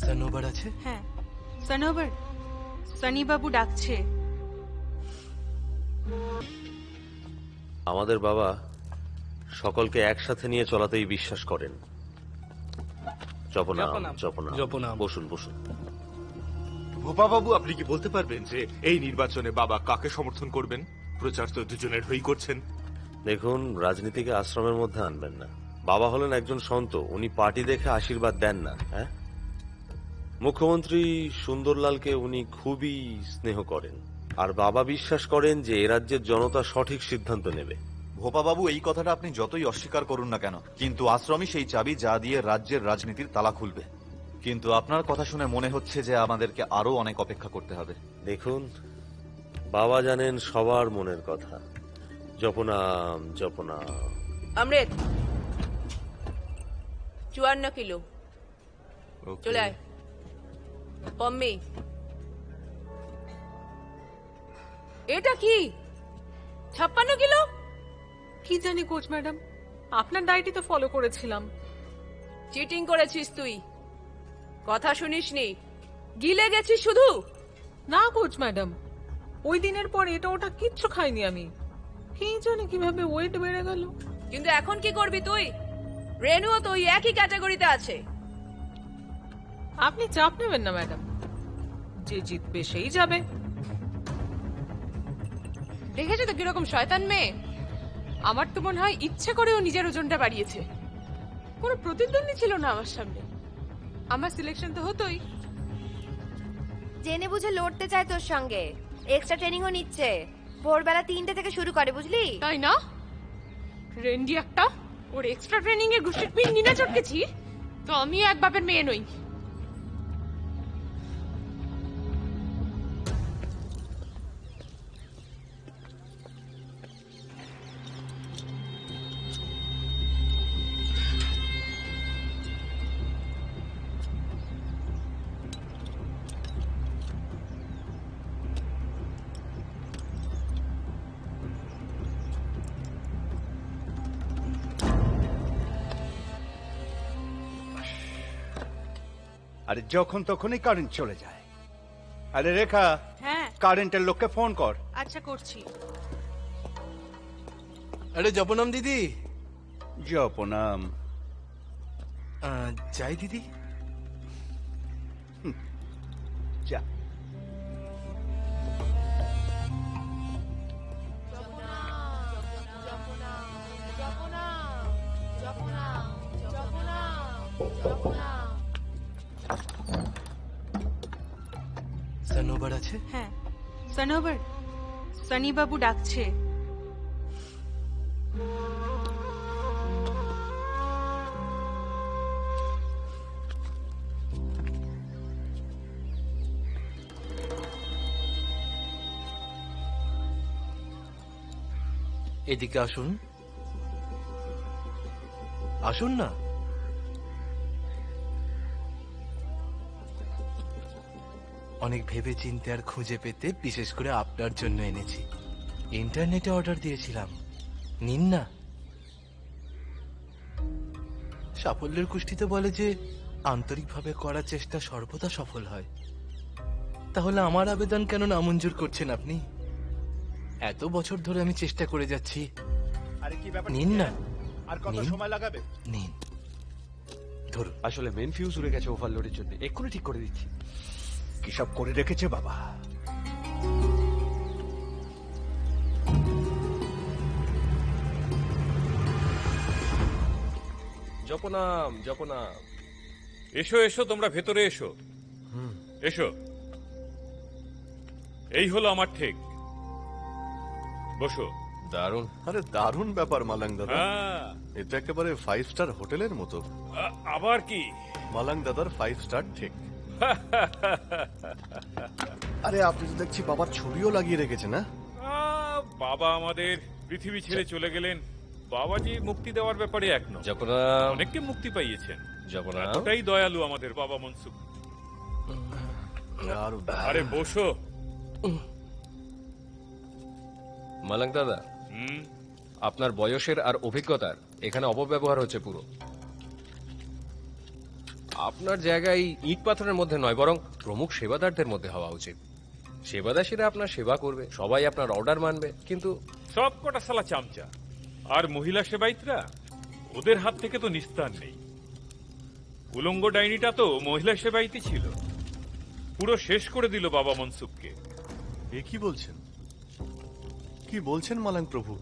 সানোবার আছে? হ্যাঁ, সনোবর, সনি বাবু ডাকছে। আমাদের বাবা সকলকে একসাথে নিয়ে চলাতেই বিশ্বাস করেন। জপনাম, জপনাম। জপনাম। বসুন বসুন। ভোপাবাবু, আপনি কি বলতে পারবেন যে এই নির্বাচনে বাবা কাকে সমর্থন করবেন? প্রচার তো দুজনের হয়েই করছেন। দেখুন, রাজনীতিকে আশ্রমের মধ্যে আনবেন না। বাবা হলেন একজন সন্ত, উনি পার্টি দেখে আশীর্বাদ দেন না। হ্যাঁ, মুখ্যমন্ত্রী সুন্দরলালকে উনি খুবই স্নেহ করেন, আর বাবা বিশ্বাস করেন যে এ রাজ্যের জনতা সঠিক সিদ্ধান্ত নেবে। ভোপাবাবু, এই কথাটা আপনি যতই অস্বীকার করুন না কেন, কিন্তু আশ্রমই সেই চাবি যা দিয়ে রাজ্যের রাজনীতির তালা খুলবে। কিন্তু আপনার কথা শুনে মনে হচ্ছে যে আমাদেরকে আরো অনেক অপেক্ষা করতে হবে। দেখুন, বাবা জানেন সবার মনের কথা। জপনাম, জপনাম। অমৃত 54 কিলো। চলে আয়। পম্মি, এটা কি 56 কিলো? কি জানি কোচ ম্যাডাম, আপনার ডায়েটই তো ফলো করেছিলাম। চিটিং করেছিস তুই, কথা শুনিসনি, গিলে গেছিস শুধু। না কোচ ম্যাডাম, ওই দিনের পর এটা ওটা কিচ্ছু খাইনি আমি। কি জানি কিভাবে ওয়েট বেড়ে গেল। কিন্তু এখন কি করবি তুই? রেনুও তো ওই একই ক্যাটাগরিতে আছে। আপনি চাপ নেবেন না ম্যাডাম, যে জিতবে সেই যাবে। দেখেছো তো কিরকম শয়তান মেয়ে। আমার তো মনে হয় ইচ্ছে করেও নিজের ওজনটা বাড়িয়েছে। কোনো প্রতিদ্বন্দ্বী ছিল না আমার সামনে, আমার সিলেকশন তো হতোই। জেনে বুঝে লড়তে চায় তোর সঙ্গে, এক্সট্রা ট্রেনিংও নিচ্ছে। ভোরবেলা 3টে থেকে শুরু করে, বুঝলি? তাই না? রেন্ডি একটা, ওর এক্সট্রা ট্রেনিং এর ঘুষির পিন নিনা চটকেছি তো আমি এক বাপের মেয়ে নই। আরে যখন তখনই কারেন্ট চলে যায়। আরে রেখা, হ্যাঁ কারেন্টের লোককে ফোন কর। আচ্ছা করছি। আরে জপনাম দিদি। জপনাম। যাই দিদি। যা। সানোবার আছে? হ্যাঁ, সনোবর, সনি বাবু ডাকছে। এদিকে আসুন, আসুন না। অনেক ভেবে চিন্তে আর খুঁজে পেতে বিশেষ করে আপনার জন্য এনেছি। ইন্টারনেটে অর্ডার দিয়েছিলাম, নিন না। সাফল্যের কুষ্টিতে বলে যে আন্তরিকভাবে করার চেষ্টা সর্বদা সফল হয়। তাহলে আমার আবেদন কেন নামঞ্জুর করছেন আপনি? এত বছর ধরে আমি চেষ্টা করে যাচ্ছি। আরে কি ব্যাপার? নিন না। আর কত নিন। সময় লাগাবে? নিন, ধরুন। আসলে মেন ফিউজ উড়ে গেছে ওভারলোডের জন্য, এক্ষুনি ঠিক করে দিচ্ছি। কি সব করে রেখেছে বাবা। জপনাম, জপনাম। এসো এসো, তোমরা ভেতরে এসো। এসো, এই হলো আমার ঠিক। বসো। দারুণ। আরে দারুণ ব্যাপার মালাং দাদা। হ্যাঁ, এটা একেবারে 5 স্টার হোটেলের মতো। আবার কি? মালাং দাদার 5 স্টার ঠিক। আরে আপনি তো দেখছি বাবার ছবিও লাগিয়ে রেখেছেন। না বাবা আমাদের পৃথিবী ছেড়ে চলে গেলেন, বাবাজি মুক্তি দেওয়ার ব্যাপারে এক নয়, জপনাম, অনেককে মুক্তি পাইয়েছেন। জপনাম। এতটাই দয়ালু আমাদের বাবা মনসুখ। আরে বসো। মালাং দাদা, হুম, আপনার বয়সের আর অভিজ্ঞতার এখানে অপব্যবহার হচ্ছে পুরো। আপনার জায়গায় ইট পাথরের মধ্যে নয়, বরং প্রমুখ সেবাদারদের মধ্যে হওয়া উচিত। সেবাদাসীরা আপনার সেবা করবে, সবাই আপনার অর্ডার মানবে, কিন্তু সব কটা সালা চামচা। আর মহিলা সেবায়িতরা, ওদের হাত থেকে তো নিস্তার নেই। উলঙ্গ ডাইনিটা তো মহিলা সেবায়িতই ছিল, পুরো শেষ করে দিল বাবা মনসুখকে। এ কি বলছেন? কি বলছেন মালাং প্রভু?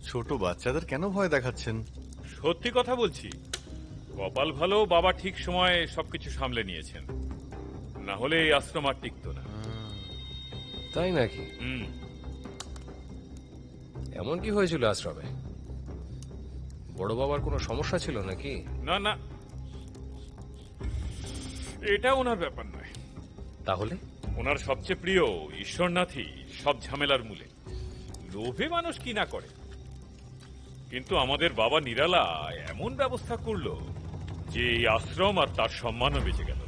ছোট বাচ্চাদের কেন ভয় দেখাচ্ছেন? সত্যি কথা বলছি, কপাল ভালো বাবা ঠিক সময়ে সবকিছু সামলে নিয়েছেন, না হলে এই আশ্রম আর টিকতো না। তাই নাকি? এমন কি হয়েছিল আশ্রমে? বড় বাবার কোনো সমস্যা ছিল নাকি? না না, এটা ওনার ব্যাপার নয়। তাহলে ওনার সবচেয়ে প্রিয় ঈশ্বরনাথই সব ঝামেলার মূলে। লোভে মানুষ কি না করে, কিন্তু আমাদের বাবা নিরালা এমন ব্যবস্থা করলো যে এই আশ্রম আর তার সম্মানও বেঁচে গেল।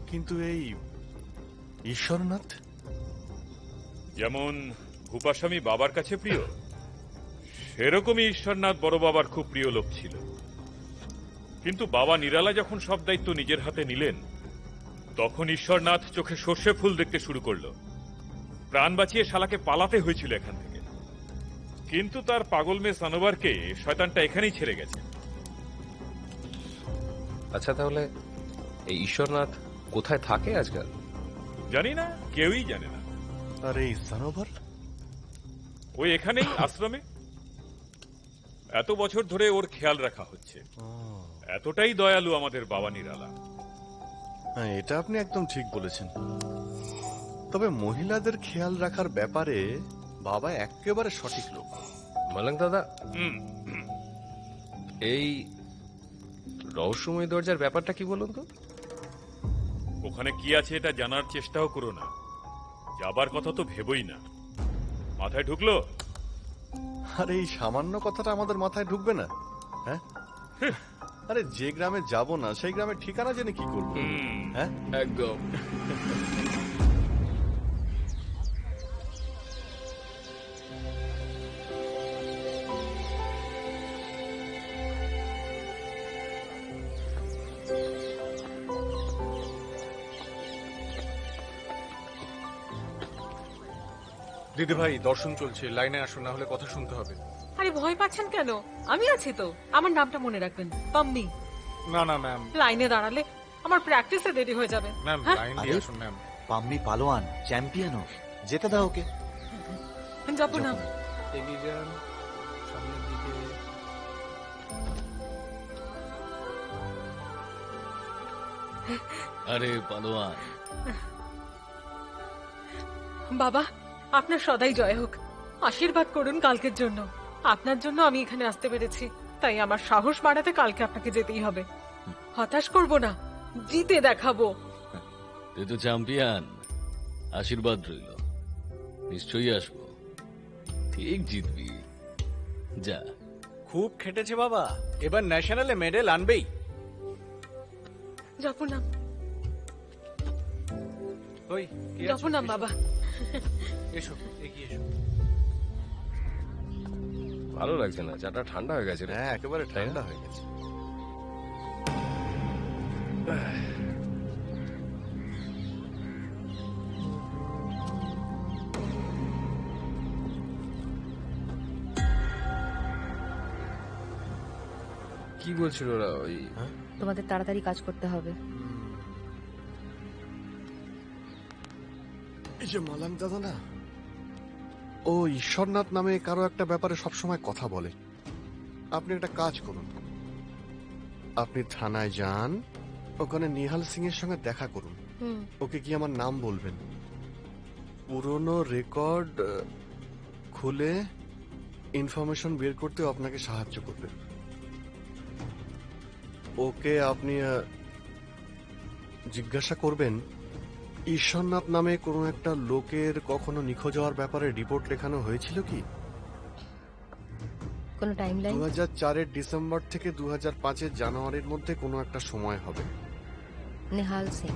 কিন্তু এই ঈশ্বরনাথ যেমন ভূপাস্বামী বাবার কাছে প্রিয়, সেরকমই ঈশ্বরনাথ বড় বাবার খুব প্রিয় লোক ছিল। কিন্তু বাবা নিরালা যখন সব দায়িত্ব নিজের হাতে নিলেন, তখন ঈশ্বরনাথ চোখে সর্ষে ফুল দেখতে শুরু করলো। প্রাণ বাঁচিয়ে শালাকে পালাতে হয়েছিল এখান থেকে, কিন্তু তার পাগল মেয়ে সানোবারকে শয়তানটা এখানেই ছেড়ে গেছে। আচ্ছা, তাহলে এই ঈশ্বরনাথ কোথায় থাকে আজকাল? জানি না, কেউই জানে না। আর এই সানোবার? ওই এখানেই আশ্রমে এত বছর ধরে ওর খেয়াল রাখা হচ্ছে। এতটাই দয়ালু আমাদের বাবা নিরালা। হ্যাঁ, এটা আপনি একদম ঠিক বলেছেন। তবে মহিলাদের খেয়াল রাখার ব্যাপারে বাবা একেবারে সঠিক লোক। মালাং দাদা, এই রহস্যময় দরজার ব্যাপারটা কি বলুন তো? ওখানে কি আছে এটা জানার চেষ্টাও করো না, যাবার কথা তো ভেবই না। মাথায় ঢুকলো? আরে এই সামান্য কথাটা আমাদের মাথায় ঢুকবে না? হ্যাঁ, আরে যে গ্রামে যাব না সেই গ্রামের ঠিকানা জেনে কি করবো? হ্যাঁ, একদম। দিদি ভাই, দর্শন চলছে, লাইনে আসুন, না হলে কথা শুনতে হবে। আরে ভয় পাচ্ছেন কেন? আমি আছি তো। আমার নামটা মনে রাখবেন, পাম্মি। না না ম্যাম, লাইনে দাঁড়ালে আমার প্র্যাকটিসে দেরি হয়ে যাবে। ম্যাম হ্যাঁ? লাইন দিয়ে আসুন ম্যাম। পাম্মি পালোয়ান, চ্যাম্পিয়ন, যেতে দাও ওকে। যাবো না। এগিয়ে যান সামনের দিকে। আরে পালোয়ান। বাবা, আপনার সদাই জয় হোক। আশীর্বাদ করুন কালকের জন্য। আপনার জন্য আমি এখানে আসতে পেরেছি, তাই আমার সাহস বাড়াতে কালকে আপনাকে যেতেই হবে। হতাশ করব না, জিতে দেখাবো। তুই তো চ্যাম্পিয়ন, আশীর্বাদ রইল, নিশ্চয়ই আসবো, ঠিক জিতবি। যা। খুব খেটেছে বাবা, এবার ন্যাশনালে মেডেল আনবেই। যাবো না, ওই যাবো না বাবা। এসো, এগিয়ে এসো। ভালো লাগছে না, চাটা ঠান্ডা হয়ে গেছে। হ্যাঁ, একেবারে ঠান্ডা হয়ে গেছে। কি বলছিল ওরা? ওই তোমাদের তাড়াতাড়ি কাজ করতে হবে। এই যে মালাং দাদা না, ও ঈশ্বরনাথ নামে কারো একটা ব্যাপারে সবসময় কথা বলে। আপনি একটা কাজ করুন, আপনি থানায় যান, ওখানে নিহাল সিং এর সঙ্গে দেখা করুন। ওকে কি আমার নাম বলবেন, পুরনো রেকর্ড খুলে ইনফরমেশন বের করতে আপনাকে সাহায্য করবে। ওকে আপনি জিজ্ঞাসা করবেন ঈশ্বরনাথ নামে কোনো একটা লোকের কখনো নিখোঁজ হওয়ার ব্যাপারে রিপোর্ট লেখানো হয়েছিল কি? কোনো টাইমলাইন? 2004-এর ডিসেম্বর থেকে 2005-এর জানুয়ারির মধ্যে কোনো একটা সময় হবে। নিহাল সিং।